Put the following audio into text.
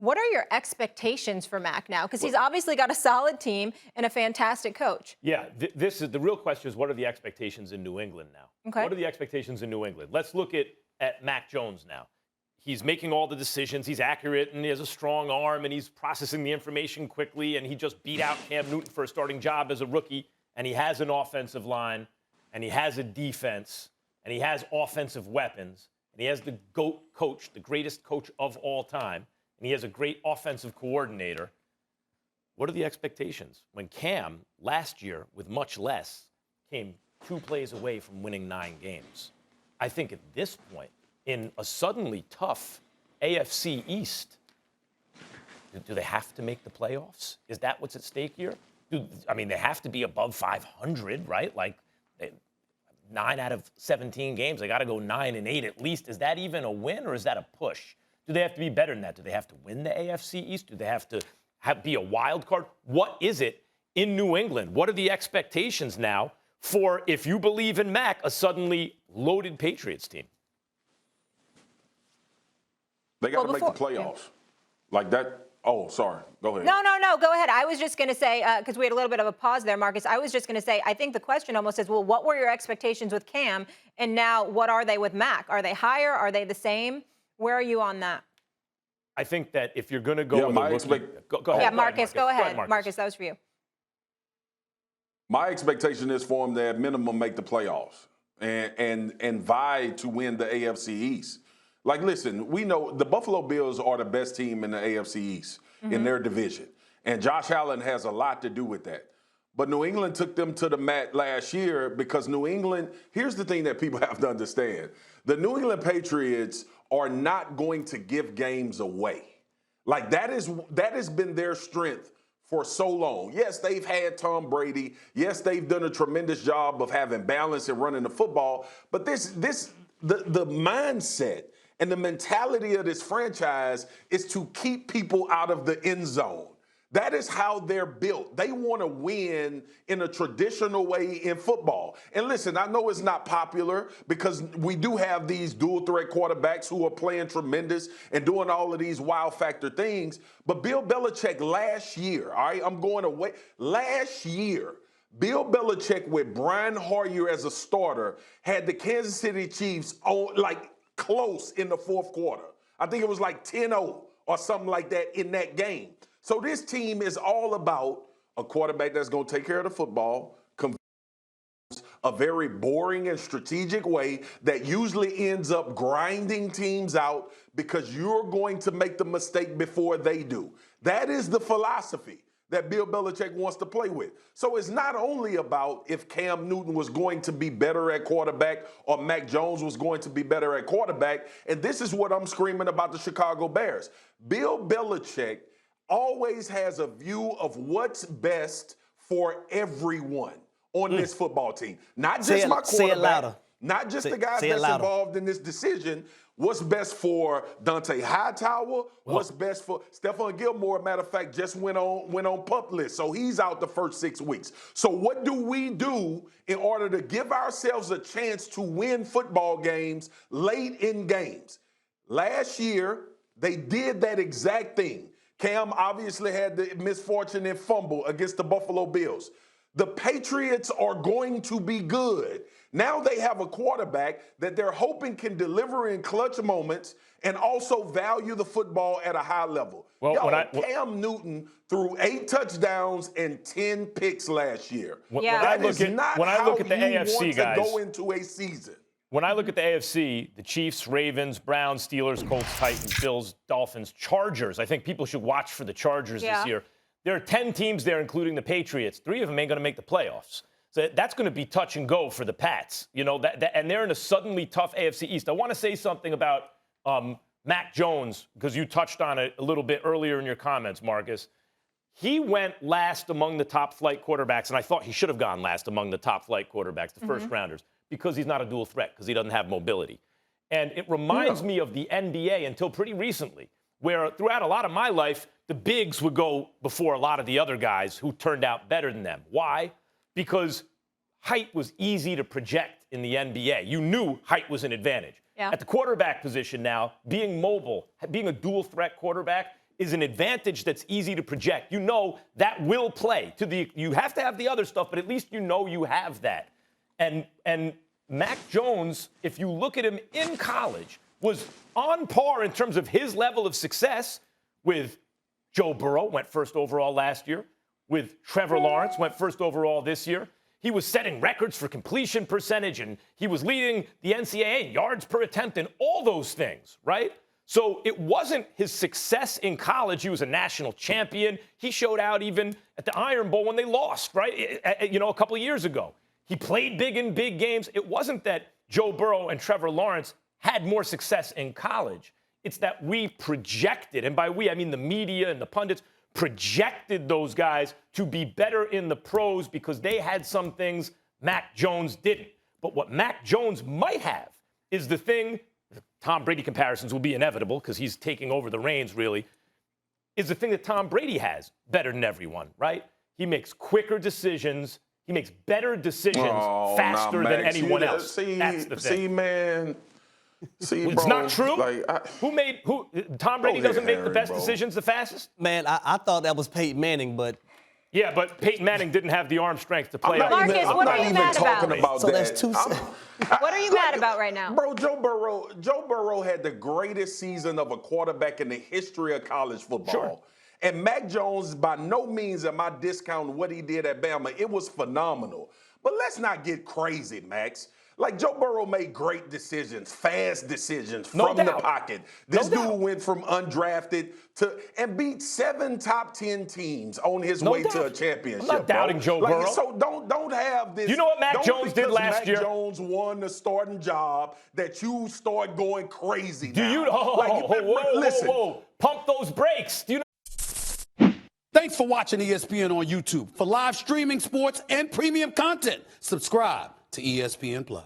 What are your expectations for Mac now? Because he's obviously got a solid team and a fantastic coach. Yeah, this is the real question: is what are the expectations in New England now? Okay. What are the expectations in New England? Let's look at Mac Jones now. He's making all the decisions. He's accurate, and he has a strong arm, and he's processing the information quickly. And he just beat out Cam Newton for a starting job as a rookie. And he has an offensive line, and he has a defense, and he has offensive weapons, and he has the GOAT coach, the greatest coach of all time, and he has a great offensive coordinator. What are the expectations? When Cam, last year, with much less, came 2 plays away from winning 9 games. I think at this point, in a suddenly tough AFC East, do they have to make the playoffs? Is that what's at stake here? They have to be above 500, right? Like 9 out of 17 games, they got to go 9-8 at least. Is that even a win, or is that a push? Do they have to be better than that? Do they have to win the AFC East? Do they have to be a wild card? What is it in New England? What are the expectations now for, if you believe in Mac, a suddenly loaded Patriots team? They got to make the playoffs. Like that. Oh, sorry. Go ahead. No. Go ahead. I was just going to say, because we had a little bit of a pause there, Marcus. I was just going to say, I think the question almost is, well, what were your expectations with Cam? And now what are they with Mac? Are they higher? Are they the same? Where are you on that? I think that if you're going to go with a rookie, go ahead. Yeah, Marcus, go ahead. Marcus, that was for you. My expectation is for them to at minimum make the playoffs and vie to win the AFC East. Like, listen, we know the Buffalo Bills are the best team in the AFC East in their division. And Josh Allen has a lot to do with that. But New England took them to the mat last year because New England, here's the thing that people have to understand. The New England Patriots are not going to give games away. Like, that has been their strength for so long. Yes, they've had Tom Brady. Yes, they've done a tremendous job of having balance and running the football. But the mindset and the mentality of this franchise is to keep people out of the end zone. That is how they're built. They want to win in a traditional way in football. And listen, I know it's not popular because we do have these dual threat quarterbacks who are playing tremendous and doing all of these wow factor things. But Bill Belichick last year, all right, I'm going away. Last year, Bill Belichick with Brian Hoyer as a starter had the Kansas City Chiefs on close in the fourth quarter. I think it was like 10-0 or something like that in that game. So this team is all about a quarterback that's going to take care of the football, a very boring and strategic way that usually ends up grinding teams out because you're going to make the mistake before they do. That is the philosophy that Bill Belichick wants to play with. So it's not only about if Cam Newton was going to be better at quarterback or Mac Jones was going to be better at quarterback. And this is what I'm screaming about the Chicago Bears. Bill Belichick always has a view of what's best for everyone on this football team. Not just my quarterback, not just the guys that's involved in this decision. What's best for Dante Hightower? What's best for Stephon Gilmore? Matter of fact, just went on PUP list, so he's out the first 6 weeks. So what do we do in order to give ourselves a chance to win football games late in games? Last year, they did that exact thing. Cam obviously had the misfortune and fumble against the Buffalo Bills. The Patriots are going to be good. Now they have a quarterback that they're hoping can deliver in clutch moments and also value the football at a high level. Cam Newton threw 8 touchdowns and 10 picks last year. When I look at the AFC, guys, go into a season. When I look at the AFC, the Chiefs, Ravens, Browns, Steelers, Colts, Titans, Bills, Dolphins, Chargers. I think people should watch for the Chargers this year. There are 10 teams there, including the Patriots. 3 of them ain't going to make the playoffs. So that's going to be touch and go for the Pats. You know, and they're in a suddenly tough AFC East. I want to say something about Mac Jones, because you touched on it a little bit earlier in your comments, Marcus. He went last among the top flight quarterbacks, and I thought he should have gone last among the top flight quarterbacks, the first rounders, because he's not a dual threat, because he doesn't have mobility. And it reminds me of the NBA until pretty recently, where throughout a lot of my life, the bigs would go before a lot of the other guys who turned out better than them. Why? Because height was easy to project in the NBA. You knew height was an advantage. At the quarterback position now, being mobile, being a dual threat quarterback is an advantage that's easy to project. You know that will play. You have to have the other stuff, but at least you know you have that. And Mac Jones, if you look at him in college, was on par in terms of his level of success with Joe Burrow, went first overall last year, with Trevor Lawrence, went first overall this year. He was setting records for completion percentage, and he was leading the NCAA in yards per attempt and all those things, right? So it wasn't his success in college. He was a national champion. He showed out even at the Iron Bowl when they lost, right? A couple of years ago. He played big in big games. It wasn't that Joe Burrow and Trevor Lawrence had more success in college. It's that we projected, and by we, I mean the media and the pundits, projected those guys to be better in the pros because they had some things Mac Jones didn't. But what Mac Jones might have is the thing, Tom Brady comparisons will be inevitable because he's taking over the reins, really, is the thing that Tom Brady has better than everyone, right? He makes quicker decisions. He makes better decisions faster than anyone else. That's the thing. See, man. See, it's bro, not true. Like, Tom Brady doesn't make the best decisions the fastest? Man, I thought that was Peyton Manning, but yeah, but Peyton Manning didn't have the arm strength to play. Marcus, what are you mad about? So that's two. What are you mad about right now? Bro, Joe Burrow had the greatest season of a quarterback in the history of college football. Sure. And Mac Jones, by no means am I discounting what he did at Bama. It was phenomenal. But let's not get crazy, Max. Like, Joe Burrow made great decisions, fast decisions from the pocket. This dude went from undrafted and beat 7 top 10 teams on his way to a championship. I'm not doubting Joe Burrow. So don't have this. You know what Mac Jones did last year? Mac Jones won the starting job that you start going crazy. Do you? Whoa. Pump those brakes. Do you know? Thanks for watching ESPN on YouTube. For live streaming sports and premium content, subscribe to ESPN+.